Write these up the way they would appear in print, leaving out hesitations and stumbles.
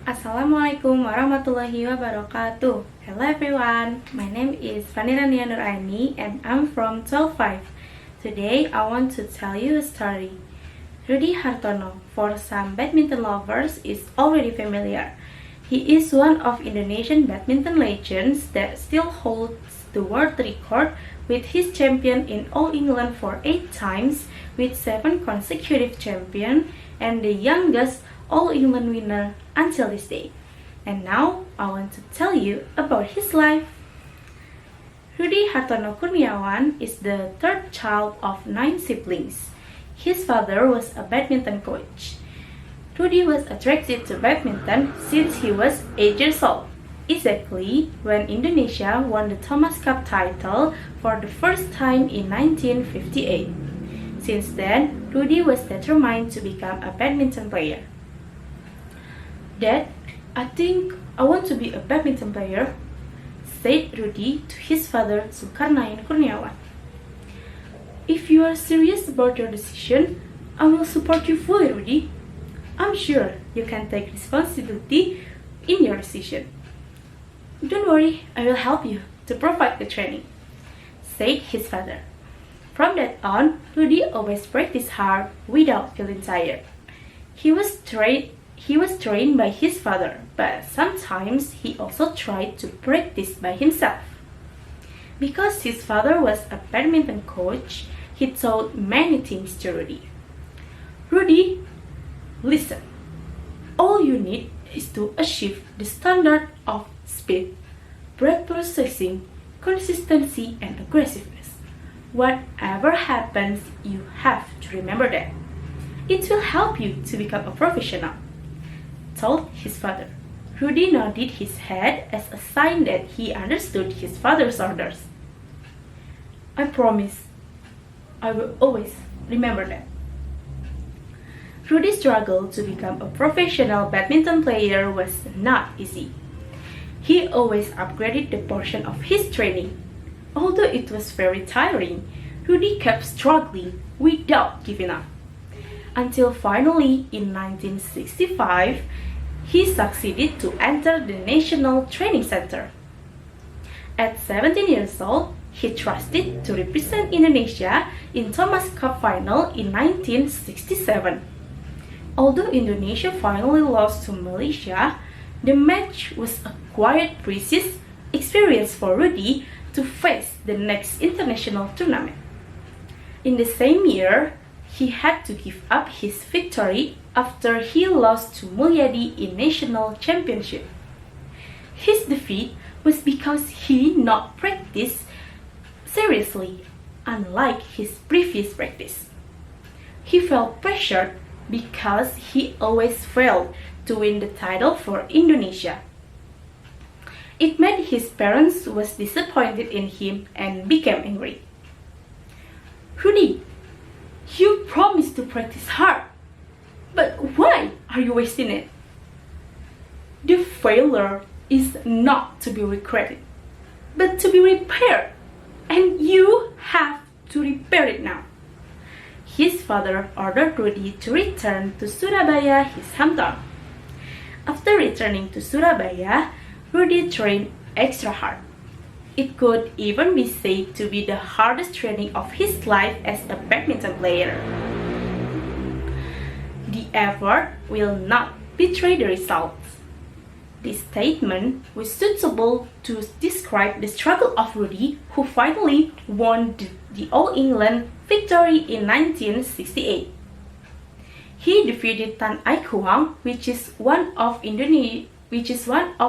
Assalamualaikum warahmatullahi wabarakatuh. Hello everyone, my name is Fanny Raniah Nuraeni and I'm from 12-5. Today I want to tell you a story. Rudy Hartono, for some badminton lovers, is already familiar. He is one of Indonesian badminton legends that still holds the world record with his champion in All England for 8 times with 7 consecutive champions and the youngest All England winner until this day. And now I want to tell you about his life. Rudy Hartono Kurniawan is the third child of 9 siblings. His father was a badminton coach. Rudy was attracted to badminton since he was 8 years old, exactly when Indonesia won the Thomas Cup title for the first time in 1958. Since then, Rudy was determined to become a badminton player. "Dad, I think I want to be a badminton player," said Rudy to his father Zulkarnain Kurniawan. "If you are serious about your decision, I will support you fully, Rudy. I'm sure you can take responsibility in your decision." "Don't worry, I will help you to provide the training," said his father. From that on, Rudy always practiced hard without feeling tired. He was trained by his father, but sometimes he also tried to practice by himself. Because his father was a badminton coach, he taught many things to Rudy. "Rudy, listen. All you need is to achieve the standard of speed, breath processing, consistency, and aggressiveness. Whatever happens, you have to remember that. It will help you to become a professional," told his father. Rudy nodded his head as a sign that he understood his father's orders. "I promise. I will always remember that." Rudy's struggle to become a professional badminton player was not easy. He always upgraded the portion of his training. Although it was very tiring, Rudy kept struggling without giving up. Until finally, in 1965, he succeeded to enter the National Training Center. At 17 years old, he trusted to represent Indonesia in Thomas Cup final in 1967. Although Indonesia finally lost to Malaysia, the match was a quiet precious experience for Rudy to face the next international tournament. In the same year, he had to give up his victory after he lost to Mulyadi in national championship. His defeat was because he not practiced seriously, unlike his previous practice. He felt pressured because he always failed to win the title for Indonesia. It made his parents was disappointed in him and became angry. "Rudy, you promised to practice hard, but why are you wasting it? The failure is not to be regretted, but to be repaired, and you have to repair it now." His father ordered Rudy to return to Surabaya, his hometown. After returning to Surabaya, Rudy trained extra hard. It could even be said to be the hardest training of his life as a badminton player. "The effort will not betray the results." This statement was suitable to describe the struggle of Rudy, who finally won the All England victory in 1968. He defeated Tan Ai Kuang, which is one of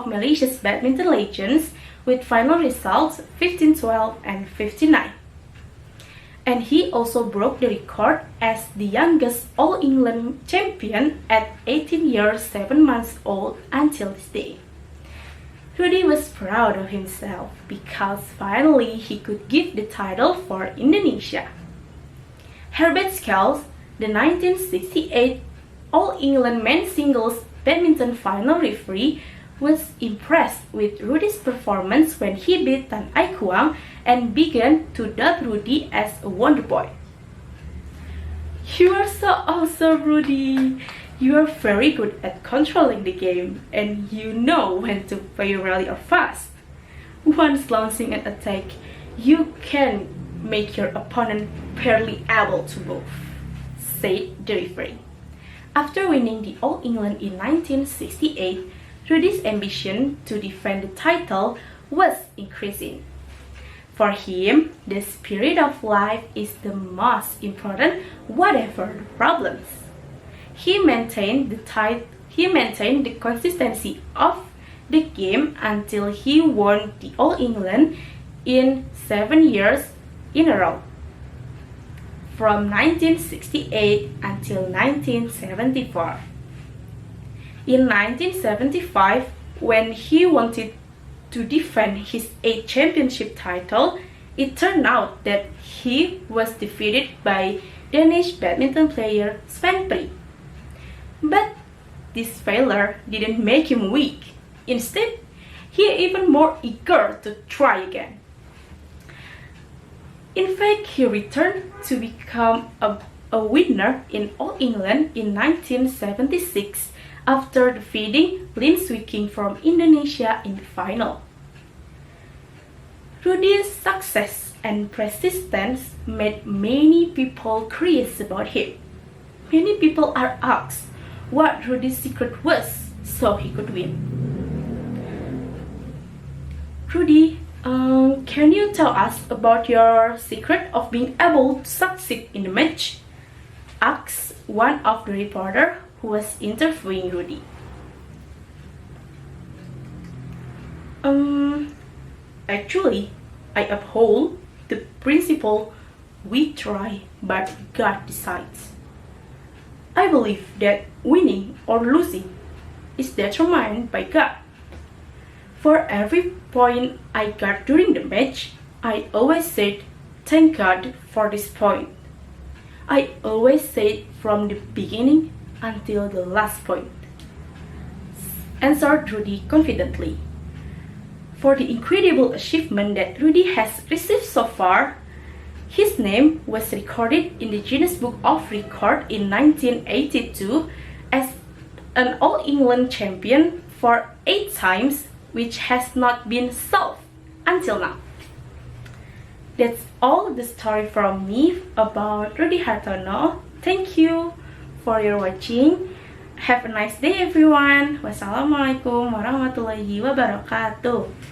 Malaysia's badminton legends, with final results 15-12 and 15-9. And he also broke the record as the youngest All England champion at 18 years 7 months old until this day. Rudy was proud of himself because finally he could give the title for Indonesia. Herbert Scales, the 1968 All England men's singles badminton final referee, was impressed with Rudy's performance when he beat Tan Ai Kuang and began to dub Rudy as a wonder boy. "You are so awesome, Rudy. You are very good at controlling the game, and you know when to play rally or fast. Once launching an attack, you can make your opponent barely able to move, said the referee. After winning the All England in 1968, Rudy's ambition to defend the title was increasing. For him, the spirit of life is the most important, whatever the problems. He maintained the consistency of the game until he won the All England in 7 years in a row, from 1968 until 1974. In 1975, when he wanted to defend his 8th championship title, it turned out that he was defeated by Danish badminton player Fanny. But this failure didn't make him weak. Instead, he is even more eager to try again. In fact, he returned to become a winner in All England in 1976 after defeating Lin Swiking from Indonesia in the final. Rudy's success and persistence made many people curious about him. Many people are asked what Rudy's secret was so he could win. Rudy, can you tell us about your secret of being able to succeed in the match? Asked one of the reporters who was interviewing Rudy. Actually, I uphold the principle we try but God decides. I believe that winning or losing is determined by God. For every point I got during the match, I always said, "Thank God for this point." I always said from the beginning until the last point, answered Rudy confidently. For the incredible achievement that Rudy has received so far, his name was recorded in the Guinness Book of Records in 1982 as an All England champion for 8 times, which has not been solved until now. That's all the story from me about Rudy Hartono. Thank you for your watching. Have a nice day everyone. Wassalamualaikum warahmatullahi wabarakatuh.